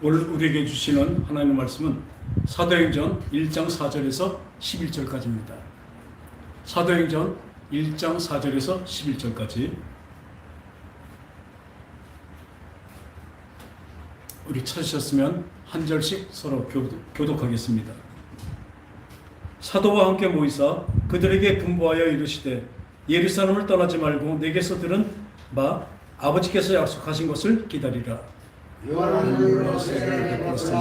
오늘 우리에게 주시는 하나님의 말씀은 사도행전 1장 4절에서 11절까지입니다. 사도행전 1장 4절에서 11절까지 우리 찾으셨으면 한 절씩 서로 교독하겠습니다. 사도와 함께 모이사 그들에게 분부하여 이르시되 예루살렘을 떠나지 말고 내게서 들은 바 아버지께서 약속하신 것을 기다리라. 요한은 세례를 베풀었으니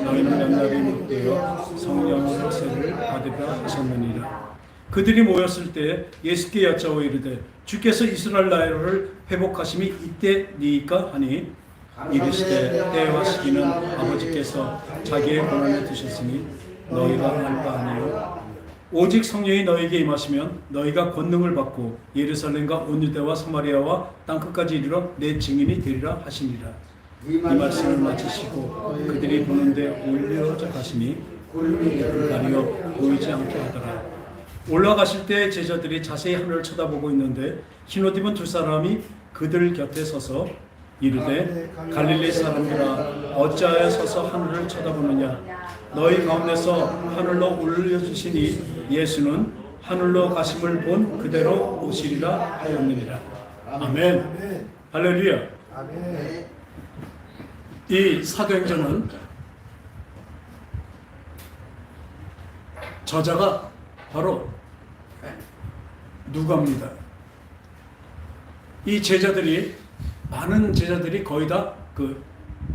너희는 연날이 못되어 성령으로 세례를 받으라 하셨느니라. 그들이 모였을 때 예수께 여짜오 이르되 주께서 이스라엘 나라를 회복하심이 이때니까 하니 이르시되 때와 시기는 아버지께서 자기의 권한에 두셨으니 너희가 알 바 아니요 오직 성령이 너희에게 임하시면 너희가 권능을 받고 예루살렘과 온 유대와 사마리아와 땅끝까지 이르러 내 증인이 되리라 하시니라. 이 말씀을 마치시고 그들이 보는데 올려져 가시니 가리어 보이지 않게 하더라. 올라가실 때 제자들이 자세히 하늘을 쳐다보고 있는데 흰옷 입은 두 사람이 그들 곁에 서서 이르되 갈릴리 사람들아 어찌하여 서서 하늘을 쳐다보느냐. 너희 가운데서 하늘로 올려주시니 예수는 하늘로 가심을 본 그대로 오시리라 하였느니라. 아멘. 할렐루야. 아멘. 이 사도행전은 저자가 바로 누가입니다. 이 제자들이 많은 제자들이 거의 다 그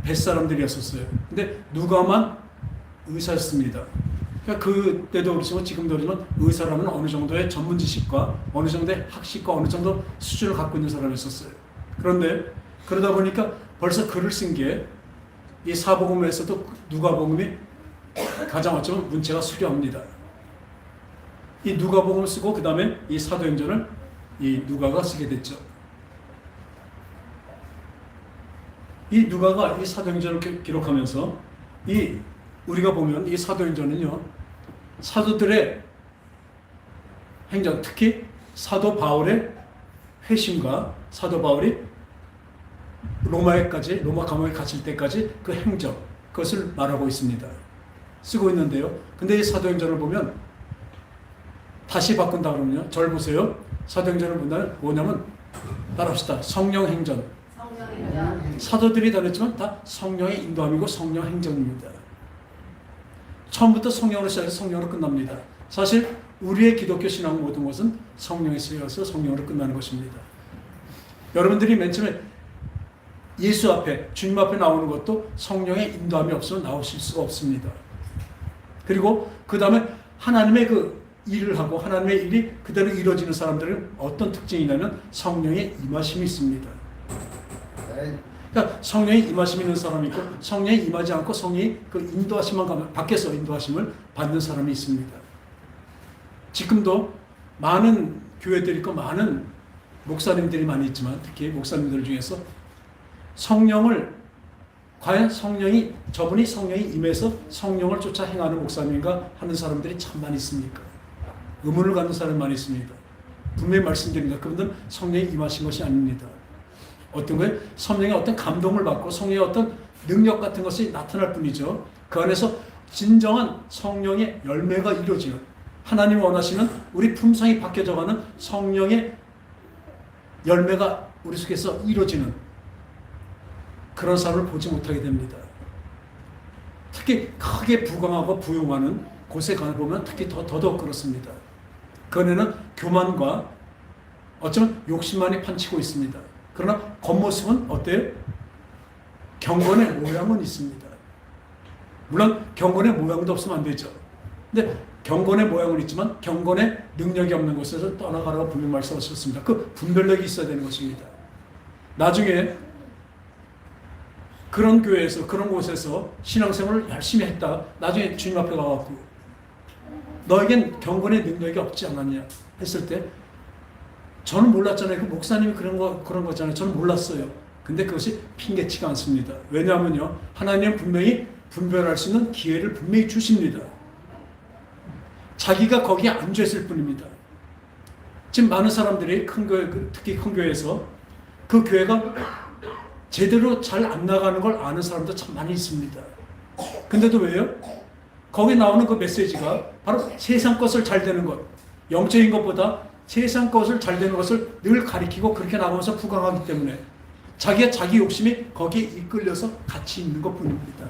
뱃사람들이었었어요. 근데 누가만 의사였습니다. 그러니까 그때도 그렇지만 지금도 그렇지만 의사라면 어느 정도의 전문 지식과 어느 정도의 학식과 어느 정도 수준을 갖고 있는 사람이었었어요. 그런데 그러다 보니까 벌써 글을 쓴 게 이 사복음에서도 누가복음이 가장 어쩌면 문체가 수려합니다. 이 누가복음을 쓰고 그 다음에 이 사도행전을 이 누가가 쓰게 됐죠. 이 누가가 이 사도행전을 기록하면서 이 우리가 보면 이 사도행전은요 사도들의 행전, 특히 사도 바울의 회심과 사도 바울이 로마 감옥에 갇힐 때까지 그 행적, 그것을 말하고 있습니다. 쓰고 있는데요. 근데 이 사도행전을 보면 다시 바꾼다 그러면요. 절 보세요. 사도행전을 본다면 뭐냐면 따라합시다. 성령행전. 사도들이 다녔지만 다 성령의 인도함이고 성령행전입니다. 처음부터 성령으로 시작해서 성령으로 끝납니다. 사실 우리의 기독교 신앙 모든 것은 성령에서 이어서 성령으로 끝나는 것입니다. 여러분들이 맨 처음에 예수 앞에, 주님 앞에 나오는 것도 성령의 인도함이 없으면 나오실 수가 없습니다. 그리고 그 다음에 하나님의 그 일을 하고 하나님의 일이 그대로 이루어지는 사람들은 어떤 특징이냐면 성령의 임하심이 있습니다. 그러니까 성령의 임하심이 있는 사람이 있고 성령이 임하지 않고 성령이 그 인도하심만 가면 밖에서 인도하심을 받는 사람이 있습니다. 지금도 많은 교회들이 있고 많은 목사님들이 많이 있지만 특히 목사님들 중에서 성령을 과연 저분이 성령이 임해서 성령을 쫓아 행하는 목사님인가 하는 사람들이 참 많이 있습니까? 의문을 갖는 사람이 많이 있습니다. 분명히 말씀드립니다. 그분들은 성령이 임하신 것이 아닙니다. 어떤 거예요? 성령의 어떤 감동을 받고 성령의 어떤 능력 같은 것이 나타날 뿐이죠. 그 안에서 진정한 성령의 열매가 이루어지는 하나님이 원하시는 우리 품성이 바뀌어져가는 성령의 열매가 우리 속에서 이루어지는 그런 사람을 보지 못하게 됩니다. 특히 크게 부강하고 부용하는 곳에 가보면 특히 더더욱 그렇습니다. 그 안에는 교만과 어쩌면 욕심만이 판치고 있습니다. 그러나 겉모습은 어때요? 경건의 모양은 있습니다. 물론 경건의 모양도 없으면 안 되죠. 근데 경건의 모양은 있지만 경건의 능력이 없는 곳에서 떠나가라고 분명히 말씀하셨습니다. 그 분별력이 있어야 되는 것입니다. 나중에 그런 교회에서 그런 곳에서 신앙생활을 열심히 했다. 나중에 주님 앞에 가갖고 너에겐 경건의 능력이 없지 않았냐 했을 때 저는 몰랐잖아요. 그 목사님이 그런 거잖아요. 저는 몰랐어요. 근데 그것이 핑계치가 않습니다. 왜냐하면요 하나님은 분명히 분별할 수 있는 기회를 분명히 주십니다. 자기가 거기에 앉아있을 뿐입니다. 지금 많은 사람들이 큰 교회, 특히 큰 교회에서 그 교회가 제대로 잘 안 나가는 걸 아는 사람도 참 많이 있습니다. 근데도 왜요? 거기 나오는 그 메시지가 바로 세상 것을 잘 되는 것, 영적인 것보다 세상 것을 잘 되는 것을 늘 가리키고 그렇게 나가면서 부강하기 때문에 자기의 자기 욕심이 거기에 이끌려서 같이 있는 것 뿐입니다.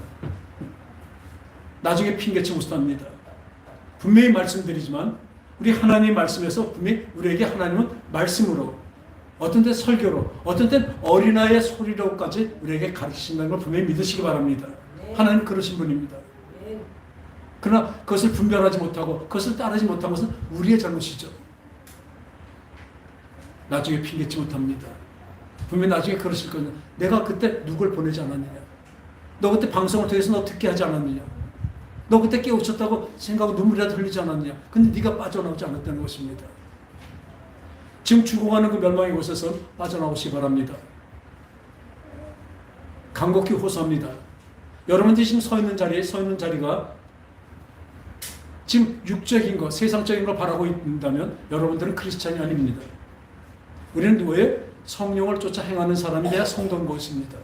나중에 핑계치 못합니다. 분명히 말씀드리지만 우리 하나님 말씀에서 분명히 우리에게 하나님은 말씀으로, 어떤 때 설교로, 어떤 때 어린아이의 소리로까지 우리에게 가르치신다는 걸 분명히 믿으시기 바랍니다. 하나님 그러신 분입니다. 그러나 그것을 분별하지 못하고 그것을 따르지 못한 것은 우리의 잘못이죠. 나중에 핑계치 못합니다. 분명히 나중에 그러실 거예요. 내가 그때 누굴 보내지 않았느냐? 너 그때 방송을 통해서 너 듣게 하지 않았느냐? 너 그때 깨우쳤다고 생각하고 눈물이라도 흘리지 않았느냐? 근데 네가 빠져나오지 않았다는 것입니다. 지금 죽어가는 그 멸망의 곳에서 빠져나오시기 바랍니다. 간곡히 호소합니다. 여러분들이 지금 서 있는 자리가 지금 육적인 것, 세상적인 걸 바라고 있다면 여러분들은 크리스찬이 아닙니다. 우리는 왜 성령을 쫓아 행하는 사람이 돼야 성도인 것입니다.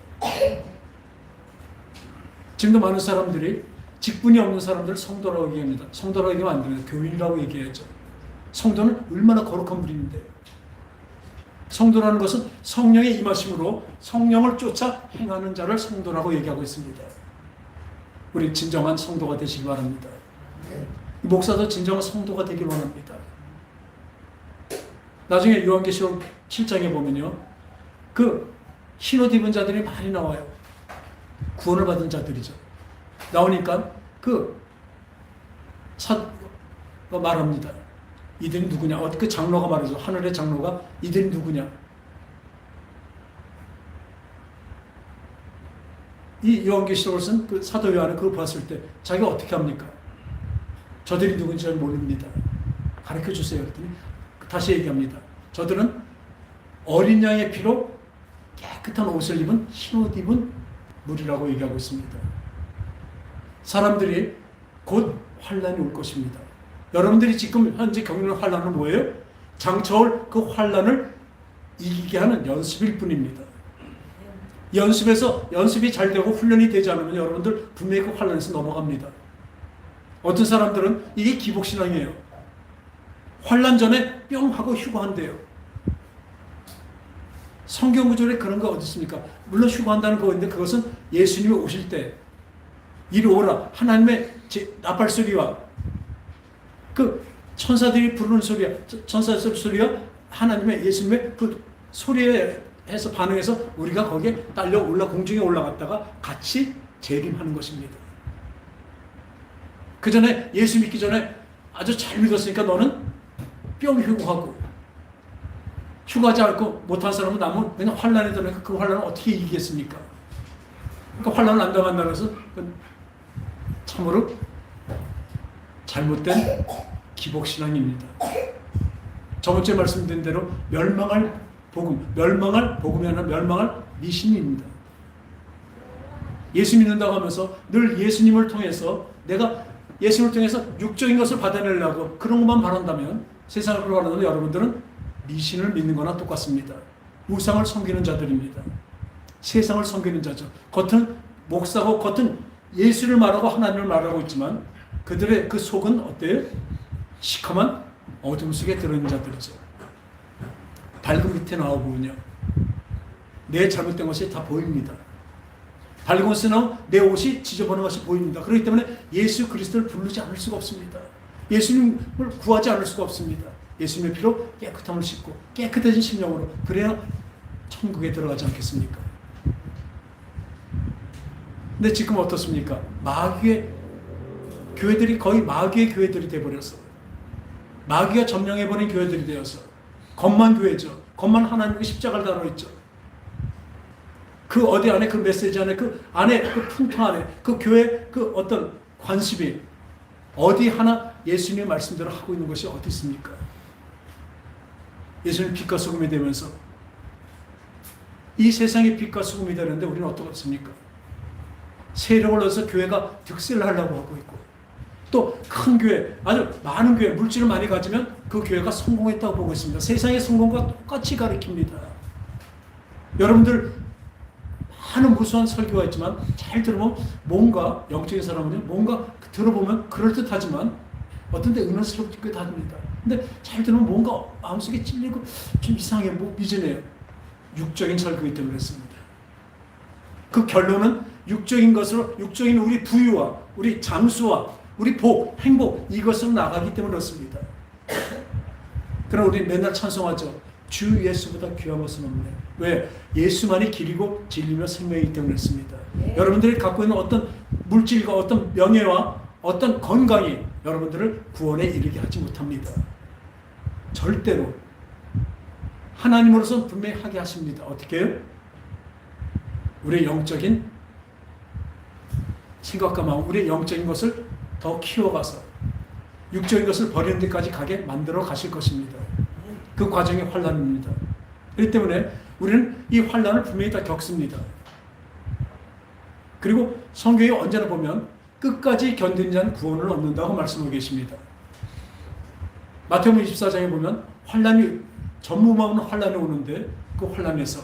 지금도 많은 사람들이 직분이 없는 사람들을 성도라고 얘기합니다. 성도라고 얘기하면 안 됩니다. 교인이라고 얘기해야죠. 성도는 얼마나 거룩한 분인데. 성도라는 것은 성령의 임하심으로 성령을 쫓아 행하는 자를 성도라고 얘기하고 있습니다. 우리 진정한 성도가 되시기 바랍니다. 목사도 진정한 성도가 되길 원합니다. 나중에 요한계시록 7장에 보면요, 그 흰옷 입은 자들이 많이 나와요. 구원을 받은 자들이죠. 나오니까 그 사도가 말합니다. 이들이 누구냐? 그 장로가 말이죠. 하늘의 장로가 이들이 누구냐? 이 요한계시록을 쓴 그 사도 요한은 그걸 봤을 때 자기가 어떻게 합니까? 저들이 누군지 잘 모릅니다. 가르쳐 주세요. 그랬더니 다시 얘기합니다. 저들은 어린 양의 피로 깨끗한 옷을 입은 흰옷 입은 무리라고 얘기하고 있습니다. 사람들이 곧 환란이 올 것입니다. 여러분들이 지금 현재 겪는 환란은 뭐예요? 장차올 그 환란을 이기게 하는 연습일 뿐입니다. 연습이 잘 되고 훈련이 되지 않으면 여러분들 분명히 그 환란에서 넘어갑니다. 어떤 사람들은 이게 기복신앙이에요. 환란 전에 뿅 하고 휴거한대요. 성경 구절에 그런 거 어디 있습니까? 물론 휴거한다는 거인데 그것은 예수님이 오실 때 이리 오라 하나님의 나팔 소리와 그 천사들이 부르는 소리와 천사들 소리와 하나님의 예수님의 그 소리에 해서 반응해서 우리가 거기에 딸려 공중에 올라갔다가 같이 재림하는 것입니다. 그 전에 예수 믿기 전에 아주 잘 믿었으니까 너는 뿅 휴거하고 휴거하지 않고 못한 사람은 남은 그냥 환란에 들어가니까 그 환란을 어떻게 이기겠습니까? 그러니까 환란을 안 당한다고 해서 참으로 잘못된 기복신앙입니다. 저번주에 말씀드린 대로 멸망할 복음이 아니라 멸망할 미신입니다. 예수 믿는다고 하면서 늘 예수님을 통해서 내가 예수님을 통해서 육적인 것을 받아내려고 그런 것만 바란다면 세상을 바라는 여러분들은 미신을 믿는 거나 똑같습니다. 우상을 섬기는 자들입니다. 세상을 섬기는 자죠. 겉은 목사고 겉은 예수를 말하고 하나님을 말하고 있지만 그들의 그 속은 어때요? 시커먼 어둠 속에 들어있는 자들이죠. 발그 밑에 나와보면요, 내 잘못된 것이 다 보입니다. 발그 밑에 나오면 내 옷이 지저분한 것이 보입니다. 그렇기 때문에 예수 그리스도를 부르지 않을 수가 없습니다. 예수님을 구하지 않을 수가 없습니다. 예수님의 피로 깨끗함을 씻고 깨끗해진 심령으로 그래야 천국에 들어가지 않겠습니까? 근데 지금 어떻습니까? 마귀의 교회들이 거의 마귀의 교회들이 되어버렸어요. 마귀가 점령해버린 교회들이 되어서 겉만 교회죠. 겉만 하나님의 십자가를 다뤄있죠. 그 어디 안에 그 메시지 안에 그 안에 그 풍토 안에 그 교회 그 어떤 관습이 어디 하나 예수님의 말씀대로 하고 있는 것이 어디 있습니까? 예수님 빛과 소금이 되면서 이 세상의 빛과 소금이 되는데 우리는 어떻습니까? 세력을 얻어서 교회가 득세를 하려고 하고 있고 또 큰 교회, 아주 많은 교회, 물질을 많이 가지면 그 교회가 성공했다고 보고 있습니다. 세상의 성공과 똑같이 가르칩니다. 여러분들 많은 무수한 설교가 있지만 잘 들으면 뭔가 영적인 사람은 뭔가 들어보면 그럴듯하지만 어떤 때 은혜스럽기도 합니다. 근데 잘 들으면 뭔가 마음속에 찔리고 좀 이상해, 미지네요. 육적인 설교이기 때문에 그렇습니다. 그 결론은 육적인 것으로, 육적인 우리 부유와 우리 장수와 우리 복, 행복, 이것으로 나가기 때문에 그렇습니다. 그럼 우리 맨날 찬송하죠. 주 예수보다 귀한 것은 없네. 왜? 예수만이 길이고 진리며 생명이기 때문에 그렇습니다. 네. 여러분들이 갖고 있는 어떤 물질과 어떤 명예와 어떤 건강이 여러분들을 구원에 이르게 하지 못합니다. 절대로. 하나님으로서는 분명히 하게 하십니다. 어떻게 해요? 우리의 영적인 생각과 마음, 우리의 영적인 것을 더 키워가서 육적인 것을 버리는 데까지 가게 만들어 가실 것입니다. 그 과정이 환난입니다. 그렇기 때문에 우리는 이 환난을 분명히 다 겪습니다. 그리고 성경에 언제나 보면 끝까지 견디는 자는 구원을 얻는다고 말씀하고 계십니다. 마태복음 24장에 보면 환난이 전무만 없는 환난이 오는데 그 환난에서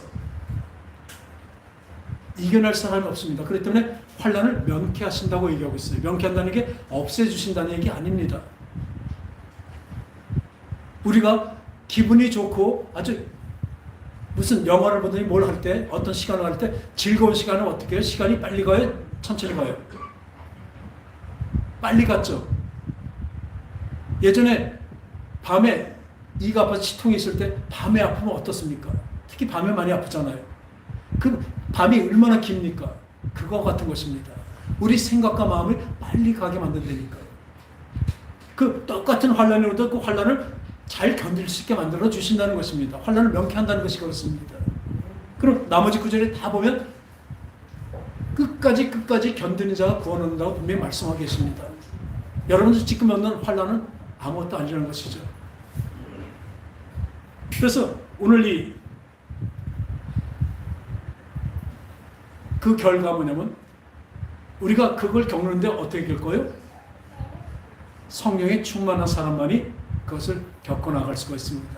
이겨낼 사람이 없습니다. 그렇기 때문에 환난을 면케하신다고 얘기하고 있어요. 면케한다는 게 없애주신다는 얘기 아닙니다. 우리가 기분이 좋고 아주 무슨 영화를 보더니 뭘 할 때, 어떤 시간을 할 때 즐거운 시간은 어떻게 해요? 시간이 빨리 가요? 천천히 가요? 빨리 갔죠. 예전에 밤에 이가 아파서 치통이 있을 때 밤에 아프면 어떻습니까? 특히 밤에 많이 아프잖아요. 그 밤이 얼마나 깁니까? 그거 같은 것입니다. 우리 생각과 마음을 빨리 가게 만든다니까요. 그 똑같은 환란이 오도 그 환란을 잘 견딜 수 있게 만들어 주신다는 것입니다. 환란을 명쾌한다는 것이 그렇습니다. 그럼 나머지 구절에 다 보면 끝까지 견디는 자가 구원 얻는다고 분명히 말씀하고 계십니다. 여러분들 지금 얻는 환란은 아무것도 아니라는 것이죠. 그래서 오늘 그 결과가 뭐냐면 우리가 그걸 겪는데 어떻게 겪어요? 성령에 충만한 사람만이 그것을 겪어나갈 수가 있습니다.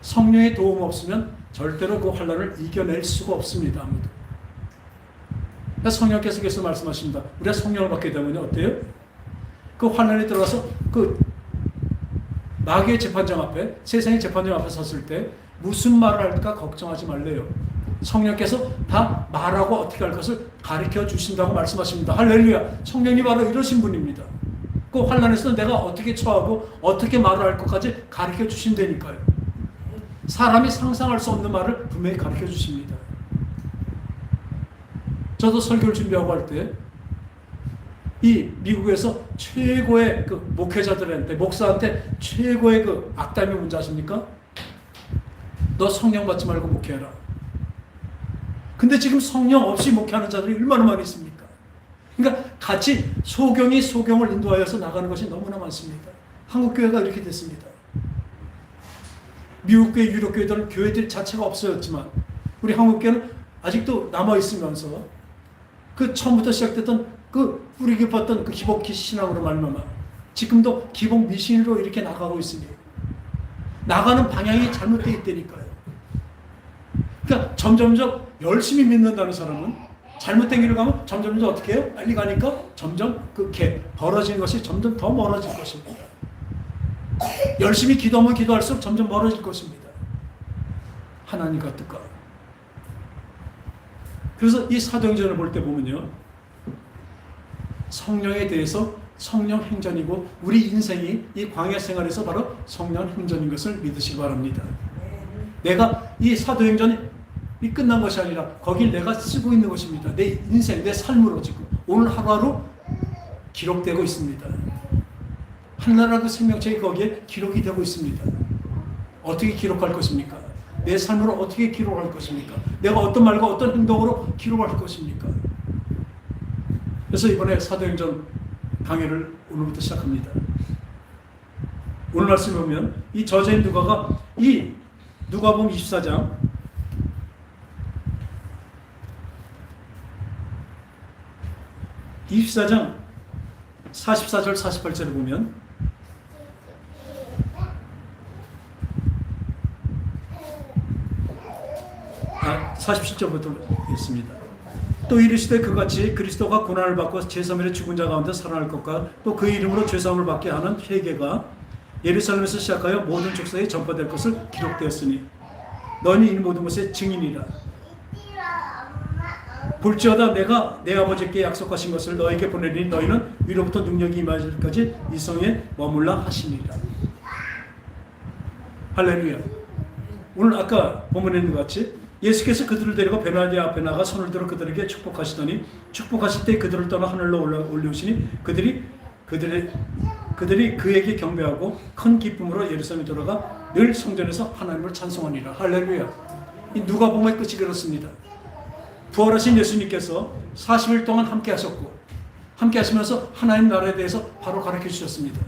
성령의 도움 없으면 절대로 그 환난을 이겨낼 수가 없습니다. 아무도. 그러니까 성령께서 계속 말씀하십니다. 우리가 성령을 받게 되면 어때요? 그 환난에 들어가서 그 마귀의 재판장 앞에, 세상의 재판장 앞에 섰을 때 무슨 말을 할까 걱정하지 말래요. 성령께서 다 말하고 어떻게 할 것을 가르쳐 주신다고 말씀하십니다. 할렐루야. 성령이 바로 이러신 분입니다. 그 환난에서 내가 어떻게 처하고 어떻게 말을 할 것까지 가르쳐 주신다니까요. 사람이 상상할 수 없는 말을 분명히 가르쳐 주십니다. 저도 설교를 준비하고 할 때 이 미국에서 최고의 그 목회자들한테, 목사한테 최고의 그 악담이 뭔지 아십니까? 너 성령 받지 말고 목회해라. 근데 지금 성령 없이 목회하는 자들이 얼마나 많이 있습니까? 그러니까 같이 소경이 소경을 인도하여서 나가는 것이 너무나 많습니다. 한국 교회가 이렇게 됐습니다. 미국 교회, 유럽 교회들은 교회들 자체가 없어졌지만 우리 한국 교회는 아직도 남아 있으면서 그 처음부터 시작됐던 그 뿌리 깊었던 그 기복기 신앙으로 말미암아 지금도 기복 미신으로 이렇게 나가고 있으니 나가는 방향이 잘못되어 있다니까요. 그러니까 점점점 열심히 믿는다는 사람은 잘못된 길을 가면 점점 어떻게 해요? 빨리 가니까 점점 벌어지는 것이 점점 더 멀어질 것입니다. 열심히 기도하면 기도할수록 점점 멀어질 것입니다. 하나님과 뜻과. 그래서 이 사도행전을 볼 때 보면요, 성령에 대해서 성령 행전이고 우리 인생이 이 광야 생활에서 바로 성령 행전인 것을 믿으시기 바랍니다. 내가 이 사도행전이 끝난 것이 아니라 거길 내가 쓰고 있는 것입니다. 내 인생, 내 삶으로 지금 오늘 하루하루 기록되고 있습니다. 하나라고 생명체가 거기에 기록이 되고 있습니다. 어떻게 기록할 것입니까? 내 삶으로 어떻게 기록할 것입니까? 내가 어떤 말과 어떤 행동으로 기록할 것입니까? 그래서 이번에 사도행전 강해를 오늘부터 시작합니다. 오늘 말씀 보면 이 저자인 누가가 이 누가복음 24장 24장 44절 48절을 보면 47절부터 있습니다. 또 이르시되 그같이 그리스도가 고난을 받고 제3일에 죽은 자 가운데 살아날 것과 또 그 이름으로 죄사함을 받게 하는 회개가 예루살렘에서 시작하여 모든 족속에 전파될 것을 기록되었으니 너는 이 모든 것의 증인이라. 볼지어다 내가 내 아버지께 약속하신 것을 너에게 보내리니 너희는 위로부터 능력이 임할 때까지 이 성에 머물라 하시니라. 할렐루야. 오늘 아까 본문에 있는 것 같이 예수께서 그들을 데리고 베나데 앞에 나가 손을 들어 그들에게 축복하시더니 축복하실 때 그들을 떠나 하늘로 올리우시니 그들이 그에게 경배하고 큰 기쁨으로 예루살렘에 돌아가 늘 성전에서 하나님을 찬송하니라. 할렐루야. 이 누가복음의 끝이 그렇습니다. 부활하신 예수님께서 40일 동안 함께 하셨고 함께 하시면서 하나님 나라에 대해서 바로 가르쳐 주셨습니다.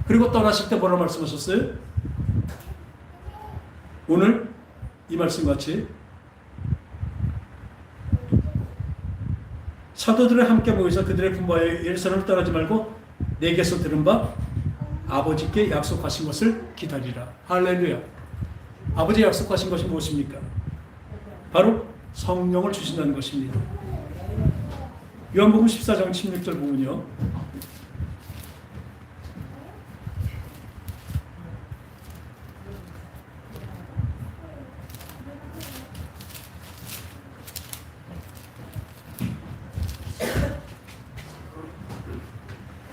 그리고 떠나실 때 뭐라 말씀하셨어요? 오늘 이 말씀같이 사도들을 함께 모여서 그들의 분부하여 예루살렘을 떠나지 말고 내게서 들은 바 아버지께 약속하신 것을 기다리라. 할렐루야. 아버지 약속하신 것이 무엇입니까? 바로 성령을 주신다는 것입니다. 요한복음 14장 16절 보면요.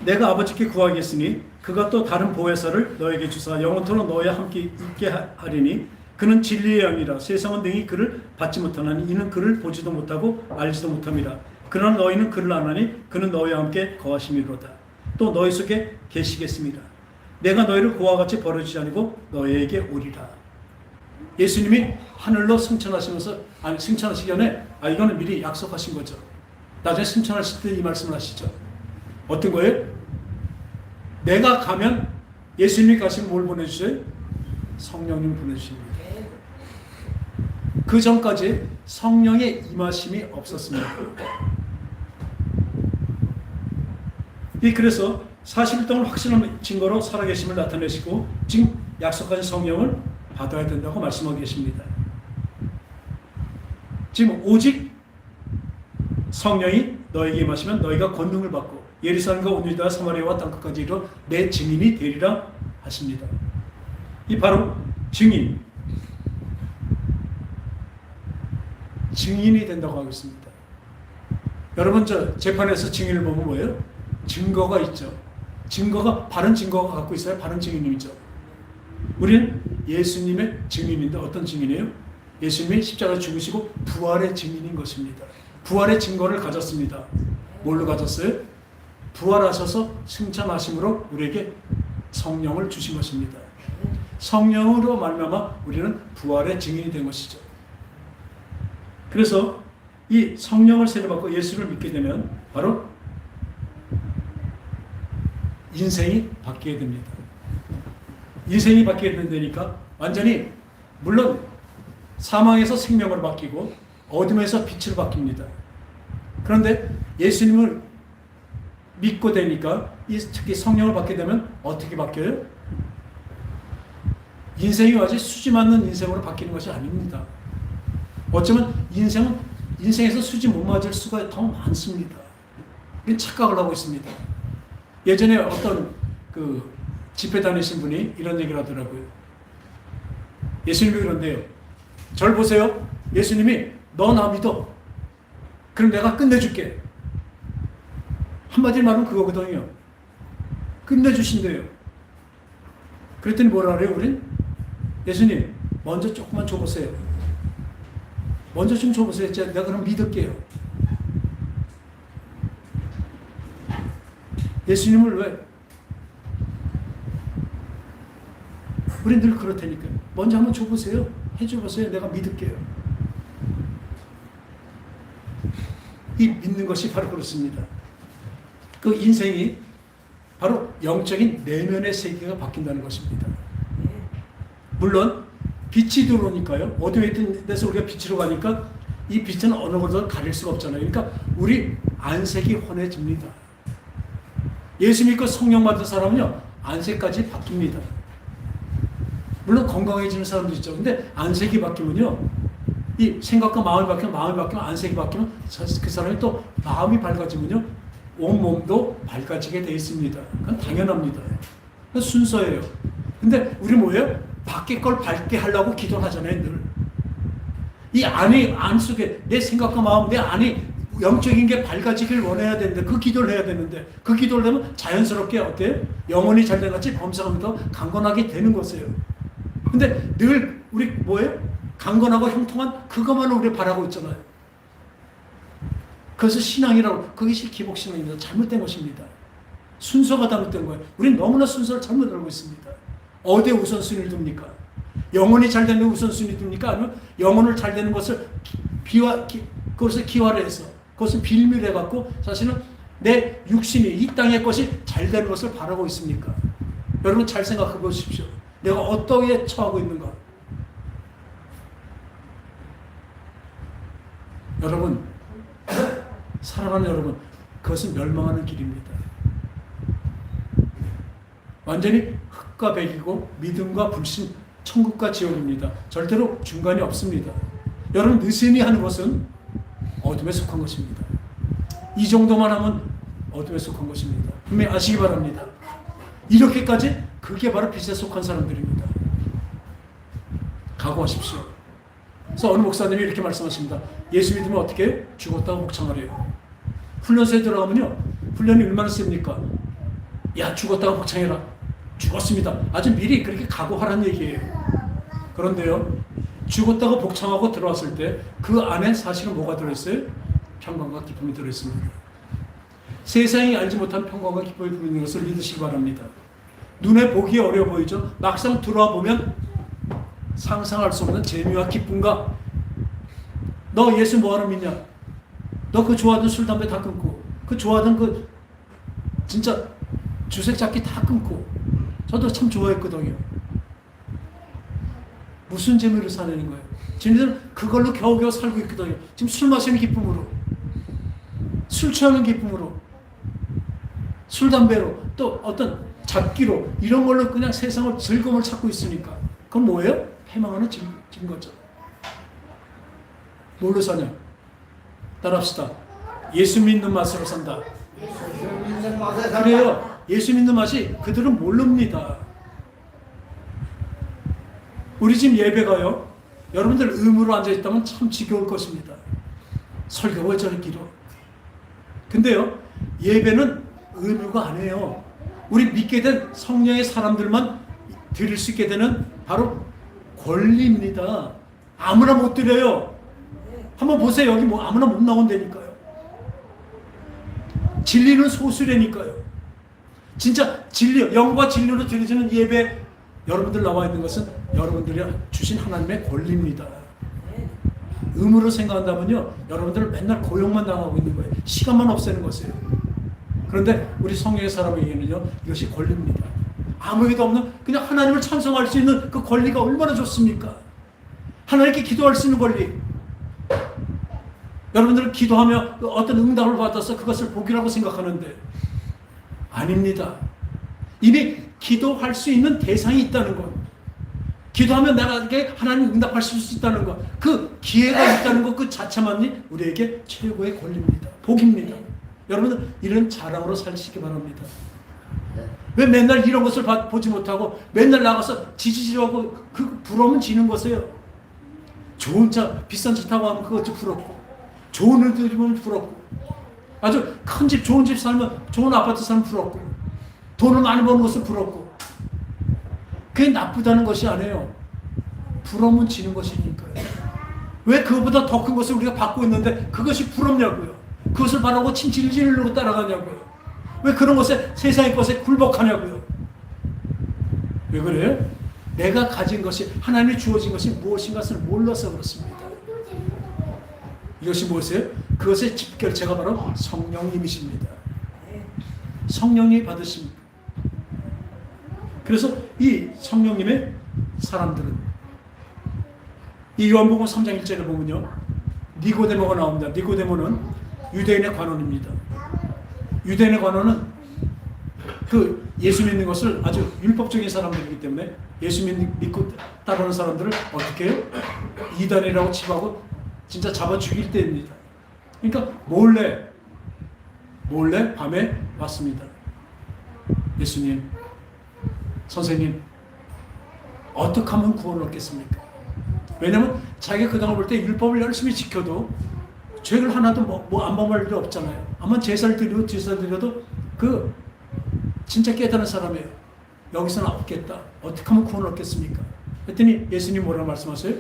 내가 아버지께 구하겠으니 그가 또 다른 보혜사를 너에게 주사 영원토록 너희와 함께 있게 하리니 그는 진리의 영이라. 세상은 능히 그를 받지 못하나니 이는 그를 보지도 못하고 알지도 못함이라. 그러나 너희는 그를 아나니 그는 너희와 함께 거하심이로다. 또 너희 속에 계시겠습니다. 내가 너희를 고와 같이 버려주지 아니고 너희에게 오리라. 예수님이 하늘로 승천하시면서 승천하시기 전에 이거는 미리 약속하신 거죠. 나중에 승천하실 때 이 말씀을 하시죠. 어떤 거예요? 내가 가면 예수님이 가시면 뭘 보내주세요? 성령님 보내주십니다. 그 전까지 성령의 임하심이 없었습니다. 그래서 40일 동안 확실한 증거로 살아계심을 나타내시고 지금 약속하신 성령을 받아야 된다고 말씀하고 계십니다. 지금 오직 성령이 너에게 임하시면 너희가 권능을 받고 예루살렘과 온 유다 사마리아와 땅끝까지 이르러 내 증인이 되리라 하십니다. 이 바로 증인이 된다고 하고 있습니다. 여러분 재판에서 증인을 보면 뭐예요? 증거가 있죠. 바른 증거가 갖고 있어야 바른 증인이죠. 우리는 예수님의 증인인데 어떤 증인이에요? 예수님이 십자가에 죽으시고 부활의 증인인 것입니다. 부활의 증거를 가졌습니다. 뭘로 가졌어요? 부활하셔서 승천하심으로 우리에게 성령을 주신 것입니다. 성령으로 말미암아 우리는 부활의 증인이 된 것이죠. 그래서 이 성령을 세례받고 예수를 믿게 되면 바로 인생이 바뀌게 됩니다. 인생이 바뀌게 된다니까 완전히 물론 사망에서 생명으로 바뀌고 어둠에서 빛으로 바뀝니다. 그런데 예수님을 믿고 되니까 특히 성령을 받게 되면 어떻게 바뀌어요? 인생이 아주 수지 맞는 인생으로 바뀌는 것이 아닙니다. 어쩌면 인생에서 수지 못 맞을 수가 더 많습니다. 착각을 하고 있습니다. 예전에 어떤 집회 다니신 분이 이런 얘기를 하더라고요. 예수님이 그런데요. 절 보세요. 예수님이 너 나 믿어. 그럼 내가 끝내줄게. 한마디 말은 그거거든요. 끝내주신대요. 그랬더니 뭐라 그래요, 우린? 예수님, 먼저 조금만 줘보세요. 먼저 좀 줘보세요. 내가 그럼 믿을게요. 예수님을 왜? 우린 늘 그렇다니까요. 먼저 한번 줘보세요. 해줘보세요. 내가 믿을게요. 이 믿는 것이 바로 그렇습니다. 그 인생이 바로 영적인 내면의 세계가 바뀐다는 것입니다. 물론 빛이 들어오니까요. 어둠에 있던 데서 우리가 빛으로 가니까 이 빛은 어느 곳도 가릴 수가 없잖아요. 그러니까 우리 안색이 환해집니다. 예수 믿고 성령 받은 사람은요, 안색까지 바뀝니다. 물론 건강해지는 사람도 있죠. 근데 안색이 바뀌면요, 이 생각과 마음이 바뀌면 안색이 바뀌면 그 사람이 또 마음이 밝아지면요, 온몸도 밝아지게 되어 있습니다. 그건 당연합니다. 그건 순서예요. 근데 우리 뭐예요? 밖에 걸 밝게 하려고 기도를 하잖아요, 늘. 이 안 속에 내 생각과 마음, 내 안이 영적인 게 밝아지길 원해야 되는데, 그 기도를 해야 되는데, 그 기도를 하면 자연스럽게 어때요? 영혼이 잘된 같이 범사함이 더 강건하게 되는 것이에요. 근데 늘 우리 뭐예요? 강건하고 형통한 그것만 우리 바라고 있잖아요. 그래서 신앙이라고, 그것이 기복신앙입니다. 잘못된 것입니다. 순서가 잘못된 거예요. 우리는 너무나 순서를 잘못 알고 있습니다. 어디에 우선순위를 둡니까? 영혼이 잘 되는 우선순위 둡니까? 아니면 영혼을 잘 되는 것을 그것을 기화를 해서, 그것을 빌미를 해갖고 사실은 내 육신이, 이 땅의 것이 잘 되는 것을 바라고 있습니까? 여러분 잘 생각해 보십시오. 내가 어떻게 처하고 있는가? 여러분, 사랑하는 여러분, 그것은 멸망하는 길입니다. 완전히 흙과 백이고 믿음과 불신, 천국과 지옥입니다. 절대로 중간이 없습니다. 여러분 느슨히 하는 것은 어둠에 속한 것입니다. 이 정도만 하면 어둠에 속한 것입니다. 분명히 아시기 바랍니다. 이렇게까지 그게 바로 빛에 속한 사람들입니다. 각오하십시오. 그래서 어느 목사님이 이렇게 말씀하십니다. 예수 믿으면 어떻게 해요? 죽었다고 복창하래요. 훈련소에 들어가면요, 훈련이 얼마나 셉니까? 야, 죽었다고 복창해라. 죽었습니다. 아주 미리 그렇게 각오하라는 얘기예요. 그런데요, 죽었다고 복창하고 들어왔을 때 그 안에 사실은 뭐가 들어있어요? 평강과 기쁨이 들어있습니다. 세상이 알지 못한 평강과 기쁨이 들어있는 것을 믿으시기 바랍니다. 눈에 보기 어려워 보이죠? 막상 들어와 보면 상상할 수 없는 재미와 기쁨과, 너 예수 뭐하러 믿냐? 너 그 좋아하던 술, 담배 다 끊고, 그 좋아하던 그 진짜 주색 잡기 다 끊고, 저도 참 좋아했거든요. 무슨 재미로 사는 거예요? 지네들은 그걸로 겨우겨우 살고 있거든요. 지금 술 마시는 기쁨으로, 술 취하는 기쁨으로, 술 담배로, 또 어떤 잡기로, 이런 걸로 그냥 세상을 즐거움을 찾고 있으니까. 그건 뭐예요? 패망하는 증거죠. 뭘로 사냐? 따라합시다. 예수 믿는 맛으로 산다. 그래요. 예수 믿는 맛이 그들은 모릅니다. 우리 집 예배가요, 여러분들 의무로 앉아있다면 참 지겨울 것입니다. 설교가 왜 저렇게 길어? 근데요, 예배는 의무가 아니에요. 우리 믿게 된 성령의 사람들만 드릴 수 있게 되는 바로 권리입니다. 아무나 못 드려요. 한번 보세요. 여기 뭐 아무나 못 나온다니까요. 진리는 소수라니까요. 진짜 진리, 영과 진리로 드려지는 예배, 여러분들 나와 있는 것은 여러분들이 주신 하나님의 권리입니다. 의무로 생각한다면요, 여러분들은 맨날 고용만 당하고 있는 거예요. 시간만 없애는 것이에요. 그런데 우리 성령의 사람에게는요, 이것이 권리입니다. 아무 일도 없는, 그냥 하나님을 찬송할 수 있는 그 권리가 얼마나 좋습니까? 하나님께 기도할 수 있는 권리. 여러분들은 기도하며 어떤 응답을 받아서 그것을 복이라고 생각하는데 아닙니다. 이미 기도할 수 있는 대상이 있다는 것, 기도하면 나에게 하나님 응답할 수 있다는 것, 그 기회가 있다는 것 그 자체만이 우리에게 최고의 권리입니다. 복입니다. 여러분은 이런 자랑으로 살시기 바랍니다. 왜 맨날 이런 것을 보지 못하고 맨날 나가서 지지지하고 그 부러우면 지는 것이에요. 좋은 차, 비싼 차 타고 하면 그것도 부럽고, 좋은 을 들이면 부럽고, 아주 큰 집, 좋은 집 살면, 좋은 아파트 살면 부럽고, 돈을 많이 버는 것은 부럽고, 그게 나쁘다는 것이 아니에요. 부러우면 지는 것이니까요. 왜 그것보다 더 큰 것을 우리가 받고 있는데 그것이 부럽냐고요. 그것을 바라고 침질질르고 따라가냐고요. 왜 그런 것에, 세상의 것에 굴복하냐고요. 왜 그래요? 내가 가진 것이, 하나님이 주어진 것이 무엇인가를 몰라서 그렇습니다. 이것이 무엇이에요? 그것의 집결체가 바로 성령님이십니다. 성령님이 받으십니다. 그래서 이 성령님의 사람들은, 이 요한복음 3장 1절에 보면요, 니고데모가 나옵니다. 니고데모는 유대인의 관원입니다. 유대인의 관원은 그 예수 믿는 것을 아주 율법적인 사람들이기 때문에 예수 믿고 따르는 사람들을 어떻게 해요? 이단이라고 치부하고 진짜 잡아 죽일 때입니다. 그러니까 몰래 밤에 왔습니다. 예수님, 선생님, 어떻게 하면 구원을 얻겠습니까? 왜냐하면 자기가 그 당을 볼 때 율법을 열심히 지켜도 죄를 하나도 안 범할 일이 없잖아요. 아마 제사를 드려도 그 진짜 깨달은 사람이에요. 여기서는 없겠다. 어떻게 하면 구원을 얻겠습니까? 그랬더니 예수님 뭐라고 말씀하세요?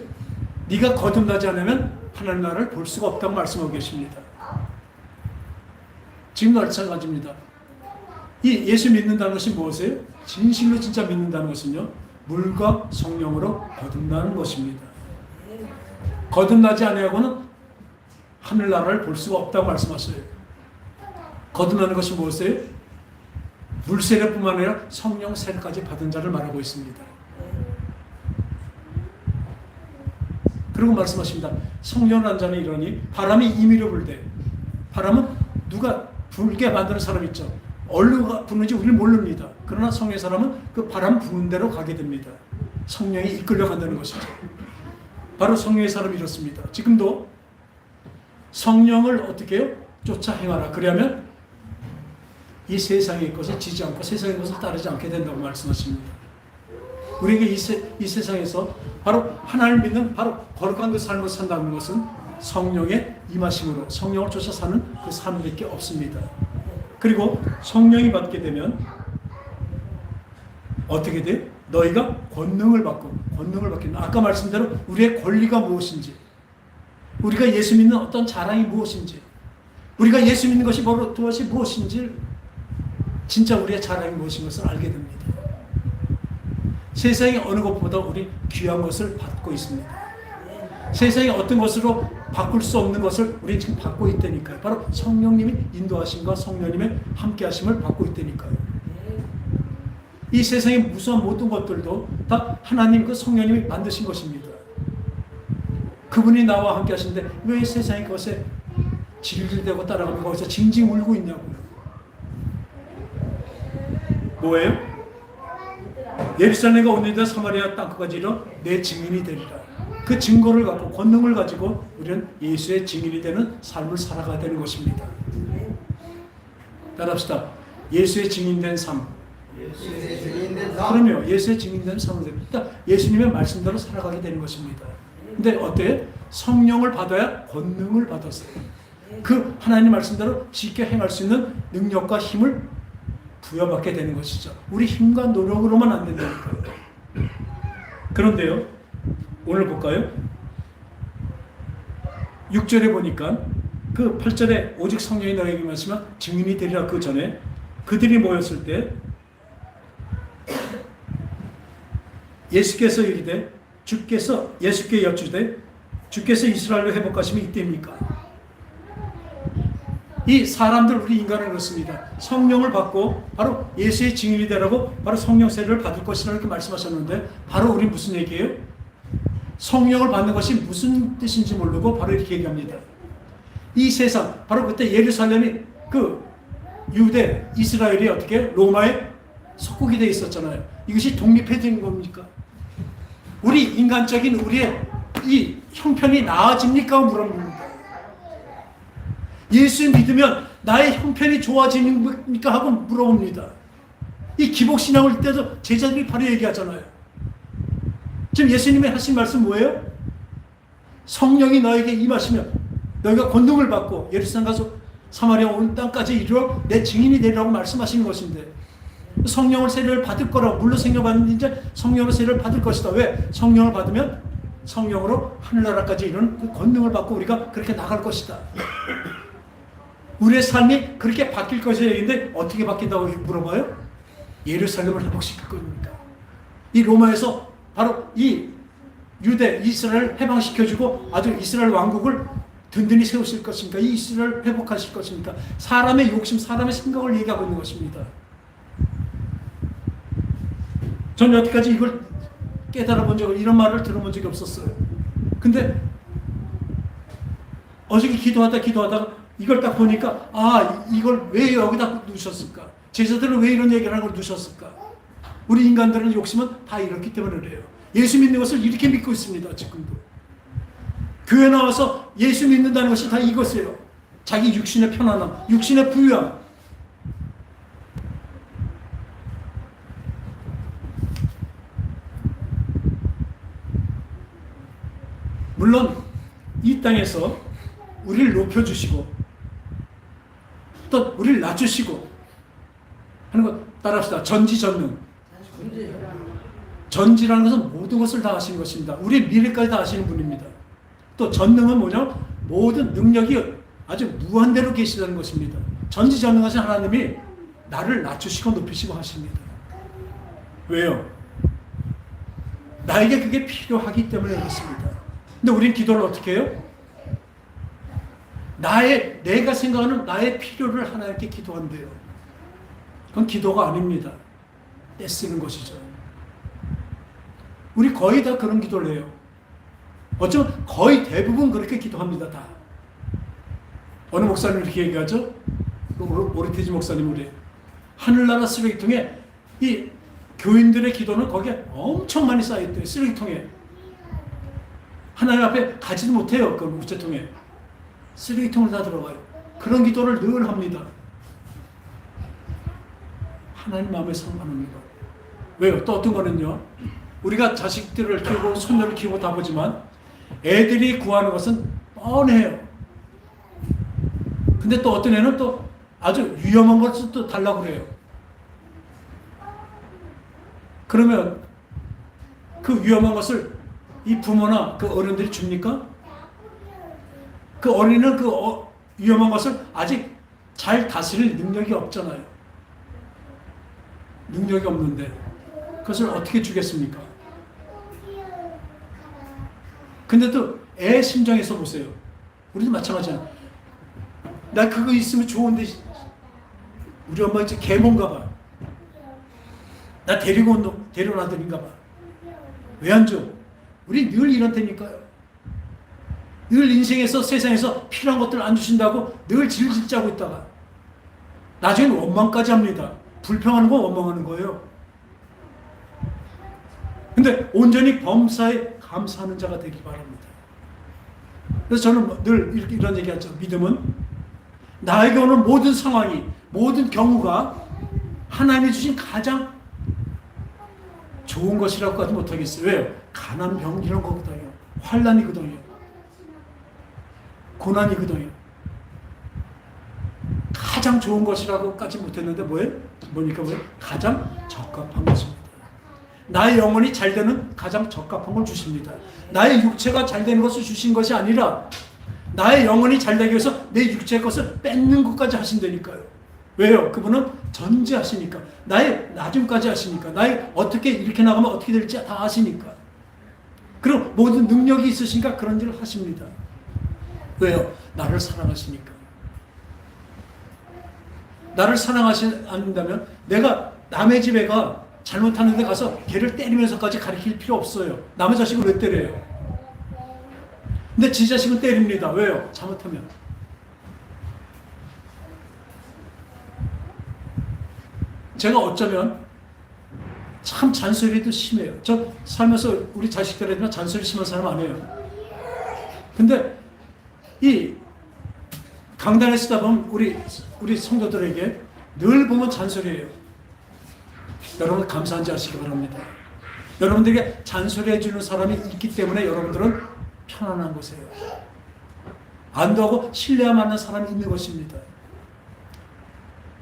네가 거듭나지 않으면 하나님 나라를 볼 수가 없다고 말씀하고 계십니다. 지금도 마찬가지입니다. 이 예수 믿는다는 것이 무엇이에요? 진실로 진짜 믿는다는 것은요, 물과 성령으로 거듭나는 것입니다. 거듭나지 않으려고는 하늘나라를 볼 수가 없다고 말씀하셔요. 거듭나는 것이 무엇이에요? 물 세례뿐만 아니라 성령 세례까지 받은 자를 말하고 있습니다. 그리고 말씀하십니다. 성령을 한 자는 이러니 바람이 임의로 불되, 바람은 누가 불게 만드는 사람 있죠. 어디로 부는지 우리는 모릅니다. 그러나 성령의 사람은 그 바람 부는 대로 가게 됩니다. 성령이 이끌려 간다는 것이죠. 바로 성령의 사람이 이렇습니다. 지금도 성령을 어떻게 해요? 쫓아 행하라. 그러면 이 세상의 것을 지지 않고 세상의 것을 따르지 않게 된다고 말씀하십니다. 우리에게 이 세상에서 바로 하나님을 믿는 바로 거룩한 그 삶을 산다는 것은 성령의 임하심으로 성령을 쫓아 사는 그 삶밖에 없습니다. 그리고 성령이 받게 되면 어떻게 돼요? 너희가 권능을 받게 되면 아까 말씀대로 우리의 권리가 무엇인지, 우리가 예수 믿는 어떤 자랑이 무엇인지, 우리가 예수 믿는 것이 바로 그것이 무엇인지, 진짜 우리의 자랑이 무엇인 것을 알게 됩니다. 세상의 어느 것보다 우리 귀한 것을 받고 있습니다. 세상의 어떤 것으로 바꿀 수 없는 것을 우리는 지금 받고 있다니까요. 바로 성령님이 인도하심과 성령님의 함께하심을 받고 있다니까요. 이 세상의 무수한 모든 것들도 다 하나님 그 성령님이 만드신 것입니다. 그분이 나와 함께 하시는데 왜 세상의 것에 질질대고 따라가면 거기서 징징 울고 있냐고요. 뭐예요? 예루살렘과 온유다 사마리아 땅끝까지 이르러 내 증인이 되리라. 그 증거를 갖고 권능을 가지고 우리는 예수의 증인이 되는 삶을 살아가야 되는 것입니다. 따라합시다. 예수의 증인된 삶. 그럼요. 예수의 증인된 삶을 됩니다. 예수님의 말씀대로 살아가게 되는 것입니다. 근데 어때요? 성령을 받아야 권능을 받았어요. 그 하나님 말씀대로 쉽게 행할 수 있는 능력과 힘을 부여받게 되는 것이죠. 우리 힘과 노력으로만 안 된다니까요. 그런데요, 오늘 볼까요? 6절에 보니까 그 8절에 오직 성령이 너에게 말씀하시면 증인이 되리라. 그 전에 그들이 모였을 때 예수께서 이르되 예수께 여쭈되 주께서 이스라엘로 회복하심이 이때입니까? 이 사람들, 우리 인간은 그렇습니다. 성령을 받고 바로 예수의 증인이 되라고 바로 성령 세례를 받을 것이라고 이렇게 말씀하셨는데, 바로 우리 무슨 얘기예요? 성령을 받는 것이 무슨 뜻인지 모르고 바로 이렇게 얘기합니다. 이 세상, 바로 그때 예루살렘이 그 유대, 이스라엘이 어떻게 로마의 속국이 되어 있었잖아요. 이것이 독립해 된 겁니까? 우리 인간적인 우리의 이 형편이 나아집니까? 물어봅니다. 예수 믿으면 나의 형편이 좋아지니까 하고 물어봅니다. 이 기복신앙을 때도 제자들이 바로 얘기하잖아요. 지금 예수님이 하신 말씀 뭐예요? 성령이 너에게 임하시면 너희가 권능을 받고 예루살렘 가서 사마리아 온 땅까지 이르러 내 증인이 되리라고 말씀하시는 것인데, 성령을 세례를 받을 거라고, 물로 생명 받는 이제 성령으로 세례를 받을 것이다. 왜? 성령을 받으면 성령으로 하늘나라까지 이르는 그 권능을 받고 우리가 그렇게 나갈 것이다. 우리의 삶이 그렇게 바뀔 것이라 얘기인데 어떻게 바뀐다고 물어봐요? 예루살렘을 회복시킬 겁니까? 이 로마에서 바로 이 유대, 이스라엘을 해방시켜주고 아주 이스라엘 왕국을 든든히 세우실 것입니까? 이 이스라엘을 회복하실 것입니까? 사람의 욕심, 사람의 생각을 얘기하고 있는 것입니다. 저는 여태까지 이걸 깨달아 본 적은, 이런 말을 들어본 적이 없었어요. 근데 어저께 기도하다가 이걸 딱 보니까, 아, 이걸 왜 여기다 놓으셨을까? 제자들은 왜 이런 얘기를 하고 두셨을까? 우리 인간들은 욕심은 다 이렇기 때문에 그래요. 예수 믿는 것을 이렇게 믿고 있습니다. 지금도. 교회 나와서 예수 믿는다는 것이 다 이것이에요. 자기 육신의 편안함, 육신의 부유함. 물론 이 땅에서 우리를 높여주시고 또 우리를 낮추시고 하는 것 따라합시다. 전지전능. 전지라는 것은 모든 것을 다 아시는 것입니다. 우리의 미래까지 다 아시는 분입니다. 또 전능은 뭐냐? 모든 능력이 아주 무한대로 계시다는 것입니다. 전지전능하신 하나님이 나를 낮추시고 높이시고 하십니다. 왜요? 나에게 그게 필요하기 때문에 그렇습니다. 근데 우린 기도를 어떻게 해요? 내가 생각하는 나의 필요를 하나님께 기도한대요. 그건 기도가 아닙니다. 떼쓰는 것이죠. 우리 거의 다 그런 기도를 해요. 어쩌면 거의 대부분 그렇게 기도합니다. 다. 어느 목사님 이렇게 얘기하죠? 오르티지 목사님 우리 하늘나라 쓰레기통에 이 교인들의 기도는 거기에 엄청 많이 쌓여있대요. 쓰레기통에. 하나님 앞에 가지도 못해요. 그 우체통에. 쓰레기통을 다 들어가요. 그런 기도를 늘 합니다. 하나님 마음에 상관합니다. 왜요? 또 어떤 거는요. 우리가 자식들을 키우고 손녀를 키우고 다 보지만 애들이 구하는 것은 뻔해요. 근데 또 어떤 애는 또 아주 위험한 것을 또 달라고 그래요. 그러면 그 위험한 것을 이 부모나 그 어른들이 줍니까? 그 어린이는 그 위험한 것을 아직 잘 다스릴 능력이 없잖아요. 능력이 없는데 그것을 어떻게 주겠습니까? 근데 또 애 심정에서 보세요. 우리도 마찬가지야. 나 그거 있으면 좋은데 우리 엄마 이제 개몬가 봐. 나 데려놔드린가 봐. 왜 안 줘? 우리 늘 이런 테니까요. 늘 인생에서 세상에서 필요한 것들 안 주신다고 늘 질질 짜고 있다가 나중에 원망까지 합니다. 불평하는 거 원망하는 거예요. 근데 온전히 범사에 감사하는 자가 되기 바랍니다. 그래서 저는 늘 이런 얘기하죠. 믿음은 나에게 오는 모든 상황이, 모든 경우가 하나님이 주신 가장 좋은 것이라고까지 못하겠어요. 왜요? 가난, 병 이런 거거든요. 환난이거든요. 고난이거든요. 가장 좋은 것이라고까지 못했는데 뭐니까 가장 적합한 것입니다. 나의 영혼이 잘 되는 가장 적합한 걸 주십니다. 나의 육체가 잘 되는 것을 주신 것이 아니라 나의 영혼이 잘 되기 위해서 내 육체의 것을 뺏는 것까지 하신다니까요. 왜요? 그분은 전지하시니까. 나의 나중까지 하시니까. 나의 어떻게 이렇게 나가면 어떻게 될지 다 아시니까. 그리고 모든 능력이 있으시니까 그런 일을 하십니다. 왜요? 나를 사랑하시니까. 나를 사랑하신다면 내가 남의 집에 가 잘못하는 데 가서 걔를 때리면서까지 가르칠 필요 없어요. 남의 자식을 왜 때려요? 근데 지 자식은 때립니다. 왜요? 잘못하면. 제가 어쩌면 참 잔소리도 심해요. 저 살면서 우리 자식들한테는 잔소리 심한 사람 아니에요. 근데 이 강단에 쓰다 보면 우리 성도들에게 늘 보면 잔소리예요. 여러분 감사한지 아시기 바랍니다. 여러분들에게 잔소리해 주는 사람이 있기 때문에 여러분들은 편안한 곳이에요. 안도하고 신뢰할 만한 사람이 있는 것입니다.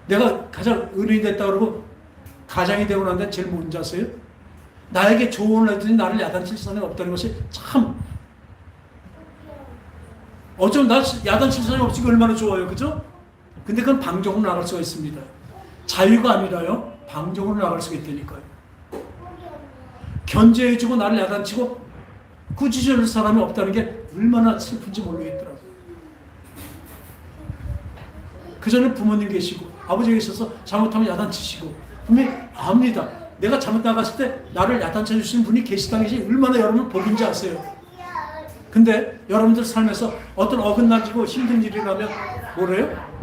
내가 가장 은인이 됐다 그러고 가장이 되고 난 다음에 제일 뭔지 아세요? 나에게 조언을 해주니 나를 야단칠 사람이 없다는 것이 참 어쩌면 나 야단칠 사람이 없으니까 얼마나 좋아요. 그죠? 근데 그건 방종으로 나갈 수가 있습니다. 자유가 아니라요. 방종으로 나갈 수가 있다니까요. 견제해주고 나를 야단치고 꾸짖을 사람이 없다는 게 얼마나 슬픈지 모르겠더라고요. 그 전에 부모님 계시고 아버지가 있어서 잘못하면 야단치시고 분명히 압니다. 내가 잘못 나갔을 때 나를 야단쳐 주시는 분이 계시다는 것이 얼마나 여러분 복인지 아세요. 근데 여러분들 삶에서 어떤 어긋나지고 힘든 일이 나면 뭐래요?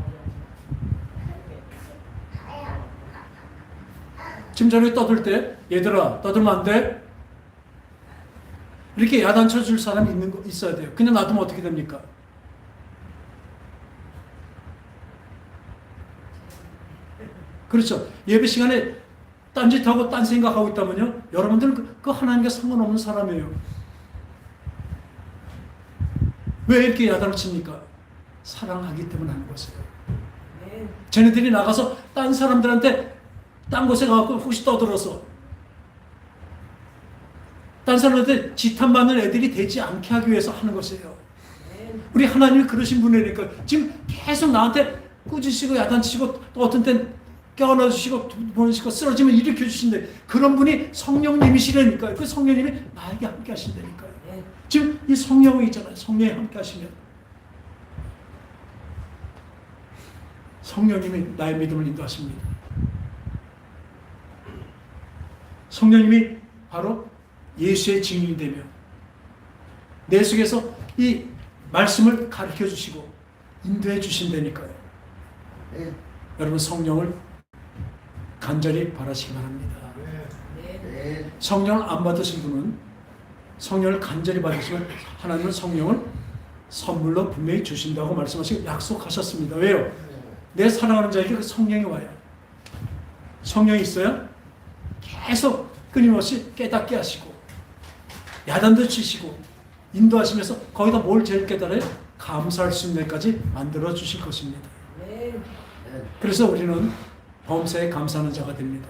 지금 저녁에 떠들 때 얘들아 떠들면 안 돼? 이렇게 야단쳐 줄 사람이 있어야 돼요. 그냥 놔두면 어떻게 됩니까? 그렇죠. 예배 시간에 딴짓하고 딴 생각하고 있다면요, 여러분들은 그 하나님과 상관없는 사람이에요. 왜 이렇게 야단을 칩니까? 사랑하기 때문에 하는 것이에요. 쟤네들이 나가서 딴 사람들한테 딴 곳에 가서 혹시 떠들어서 딴 사람한테 지탄받는 애들이 되지 않게 하기 위해서 하는 것이에요. 우리 하나님이 그러신 분이니까 지금 계속 나한테 꾸짖으시고 야단치시고 또 어떤 땐 껴안아주시고 보내시고 쓰러지면 일으켜주신대. 그런 분이 성령님이시라니까요. 그 성령님이 나에게 함께 하신다니까요. 지금 이 성령이 있잖아요. 성령이 함께 하시면 성령님이 나의 믿음을 인도하십니다. 성령님이 바로 예수의 증인이 되며 내 속에서 이 말씀을 가르쳐 주시고 인도해 주신다니까요. 여러분 성령을 간절히 바라시기 바랍니다. 성령을 안 받으신 분은 성령을 간절히 받으시면 하나님은 성령을 선물로 분명히 주신다고 말씀하시고 약속하셨습니다. 왜요? 내 사랑하는 자에게 그 성령이 와요. 성령이 있어야 계속 끊임없이 깨닫게 하시고 야단도 치시고 인도하시면서 거기다 뭘 제일 깨달아요? 감사할 수 있는 데까지 만들어 주실 것입니다. 그래서 우리는 범사에 감사하는 자가 됩니다.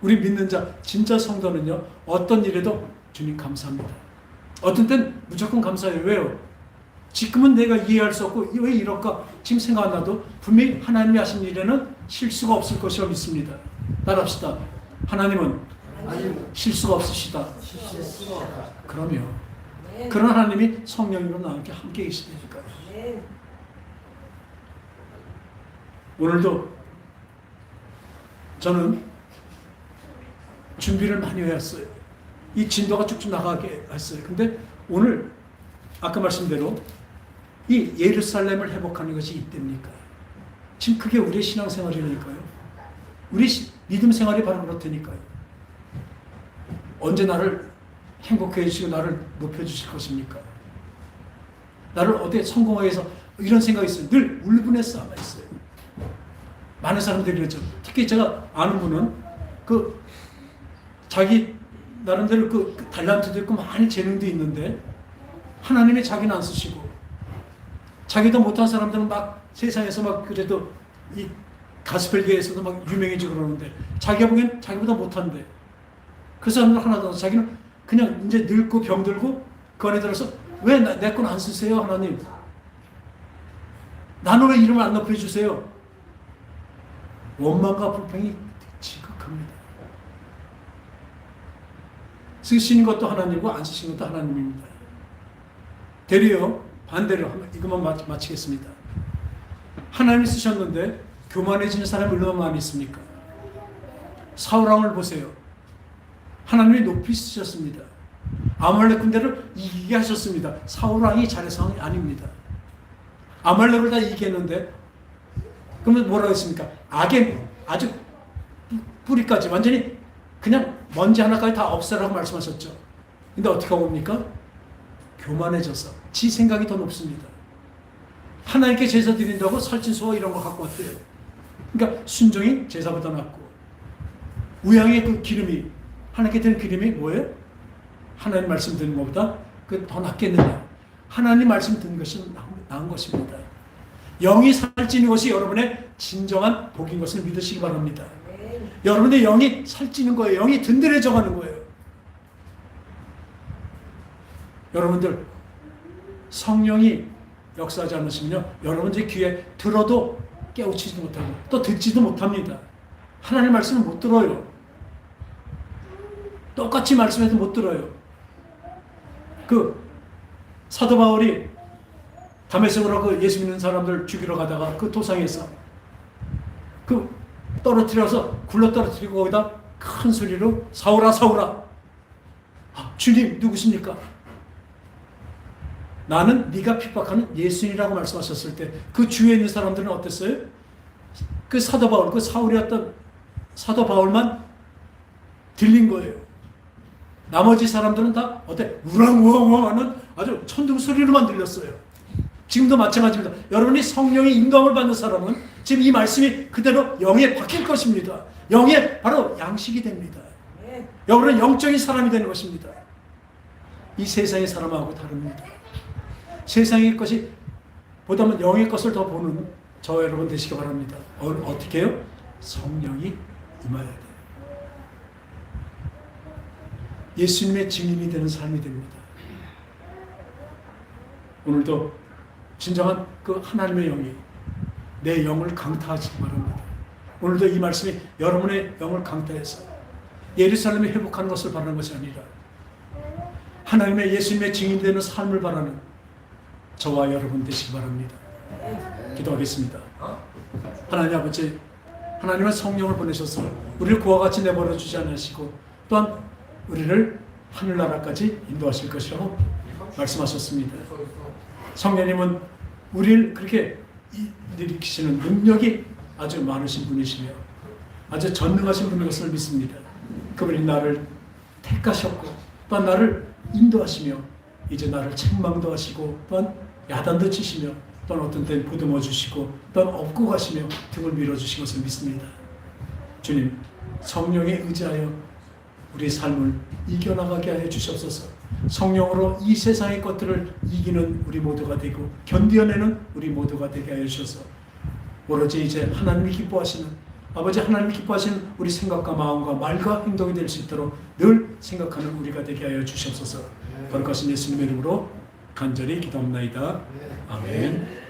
우리 믿는 자, 진짜 성도는요, 어떤 일에도 주님 감사합니다. 어떤 땐 무조건 감사해요. 왜요? 지금은 내가 이해할 수 없고 왜 이럴까 지금 생각 안 나도 분명히 하나님이 하신 일에는 실수가 없을 것이라 믿습니다. 따라합시다. 하나님은 실수가 없으시다. 그럼요. 그런 하나님이 성령으로 나와 함께 계시니까요. 오늘도 저는 준비를 많이 해왔어요. 이 진도가 쭉쭉 나가게 했어요. 근데 오늘 아까 말씀대로 이 예루살렘을 회복하는 것이 이때입니까? 지금 그게 우리의 신앙생활이니까요. 우리 믿음 생활이 바로 그렇다니까요. 언제 나를 행복해 해주시고 나를 높여주실 것입니까? 나를 어떻게 성공하게 해서 이런 생각이 있어요. 늘 울분의 싸움이 있어요. 많은 사람들이 그렇죠. 특히 제가 아는 분은 그 자기 나름대로 그 달란트도 있고 많은 재능도 있는데 하나님이 자기는 안 쓰시고 자기도 못한 사람들은 막 세상에서 막 그래도 이 가스펠계에서도 막 유명해지고 그러는데 자기가 보기엔 자기보다 못한데 그 사람들 하나도 자기는 그냥 이제 늙고 병들고 그 안에 들어서 왜 내 건 안 쓰세요 하나님? 나는 왜 이름을 안 높여주세요? 원망과 불평이 지극합니다. 쓰시는 것도 하나님이고 안 쓰시는 것도 하나님입니다. 되려 반대로 이것만 마치겠습니다. 하나님이 쓰셨는데 교만해지는 사람이 얼마나 많이 있습니까? 사울왕을 보세요. 하나님이 높이 쓰셨습니다. 아말렉 군대를 이기게 하셨습니다. 사울왕이 잘해서 아닙니다. 아말렉을 다 이기겠는데 그러면 뭐라고 했습니까? 악의 아주 뿌리까지 완전히 그냥 먼지 하나까지 다 없애라고 말씀하셨죠. 근데 어떻게 하고 옵니까? 교만해져서 지 생각이 더 높습니다. 하나님께 제사 드린다고 살찐소와 이런 거 갖고 왔대요. 그러니까 순종이 제사보다 낫고 우양의 그 기름이 하나님께 드는 기름이 뭐예요? 하나님 말씀 듣는 것보다 그 더 낫겠느냐? 하나님 말씀 듣는 것이 나은 것입니다. 영이 살찌는 것이 여러분의 진정한 복인 것을 믿으시기 바랍니다. 여러분의 영이 살찌는 거예요. 영이 든든해져 가는 거예요. 여러분들 성령이 역사하지 않으시면요, 여러분들 귀에 들어도 깨우치지도 못하고 또 듣지도 못합니다. 하나님 말씀을 못 들어요. 똑같이 말씀해도 못 들어요. 그 사도 바울이 다메섹으로 그 예수 믿는 사람들 죽이러 가다가 그 도상에서 그 떨어뜨려서 굴러 떨어뜨리고 거기다 큰 소리로 사울아 사울아, 주님 누구십니까? 나는 네가 핍박하는 예수님이라고 말씀하셨을 때 그 주위에 있는 사람들은 어땠어요? 그 사도 바울, 그 사울이었던 사도 바울만 들린 거예요. 나머지 사람들은 다 어때? 우왕우왕 하는 아주 천둥 소리로만 들렸어요. 지금도 마찬가지입니다. 여러분이 성령의 인도함을 받는 사람은 지금 이 말씀이 그대로 영에 바뀔 것입니다. 영에 바로 양식이 됩니다. 여러분은 영적인 사람이 되는 것입니다. 이 세상의 사람하고 다릅니다. 세상의 것이 보다는 영의 것을 더 보는 저와 여러분 되시기 바랍니다. 어떻게 해요? 성령이 임하여야 돼요. 예수님의 증인이 되는 삶이 됩니다. 오늘도 진정한 그 하나님의 영이 내 영을 강타하시기 바랍니다. 오늘도 이 말씀이 여러분의 영을 강타해서 예루살렘이 회복하는 것을 바라는 것이 아니라 하나님의 예수님의 증인되는 삶을 바라는 저와 여러분 되시기 바랍니다. 기도하겠습니다. 하나님 아버지, 하나님은 성령을 보내셔서 우리를 그와 같이 내버려 주지 않으시고 또한 우리를 하늘나라까지 인도하실 것이라고 말씀하셨습니다. 성령님은 우리를 그렇게 일으키시는 능력이 아주 많으신 분이시며 아주 전능하신 분인 것을 믿습니다. 그분이 나를 택하셨고 또한 나를 인도하시며 이제 나를 책망도 하시고 또한 야단도 치시며 또한 어떤 때는 보듬어 주시고 또한 업고 가시며 등을 밀어주신 것을 믿습니다. 주님, 성령에 의지하여 우리의 삶을 이겨나가게 하여 주시옵소서. 성령으로 이 세상의 것들을 이기는 우리 모두가 되고 견뎌내는 우리 모두가 되게 하여 주셔서 오로지 이제 하나님이 기뻐하시는 아버지 하나님이 기뻐하시는 우리 생각과 마음과 말과 행동이 될 수 있도록 늘 생각하는 우리가 되게 하여 주시옵소서. 거룩하신 예수님의 이름으로 간절히 기도합나이다. 아멘.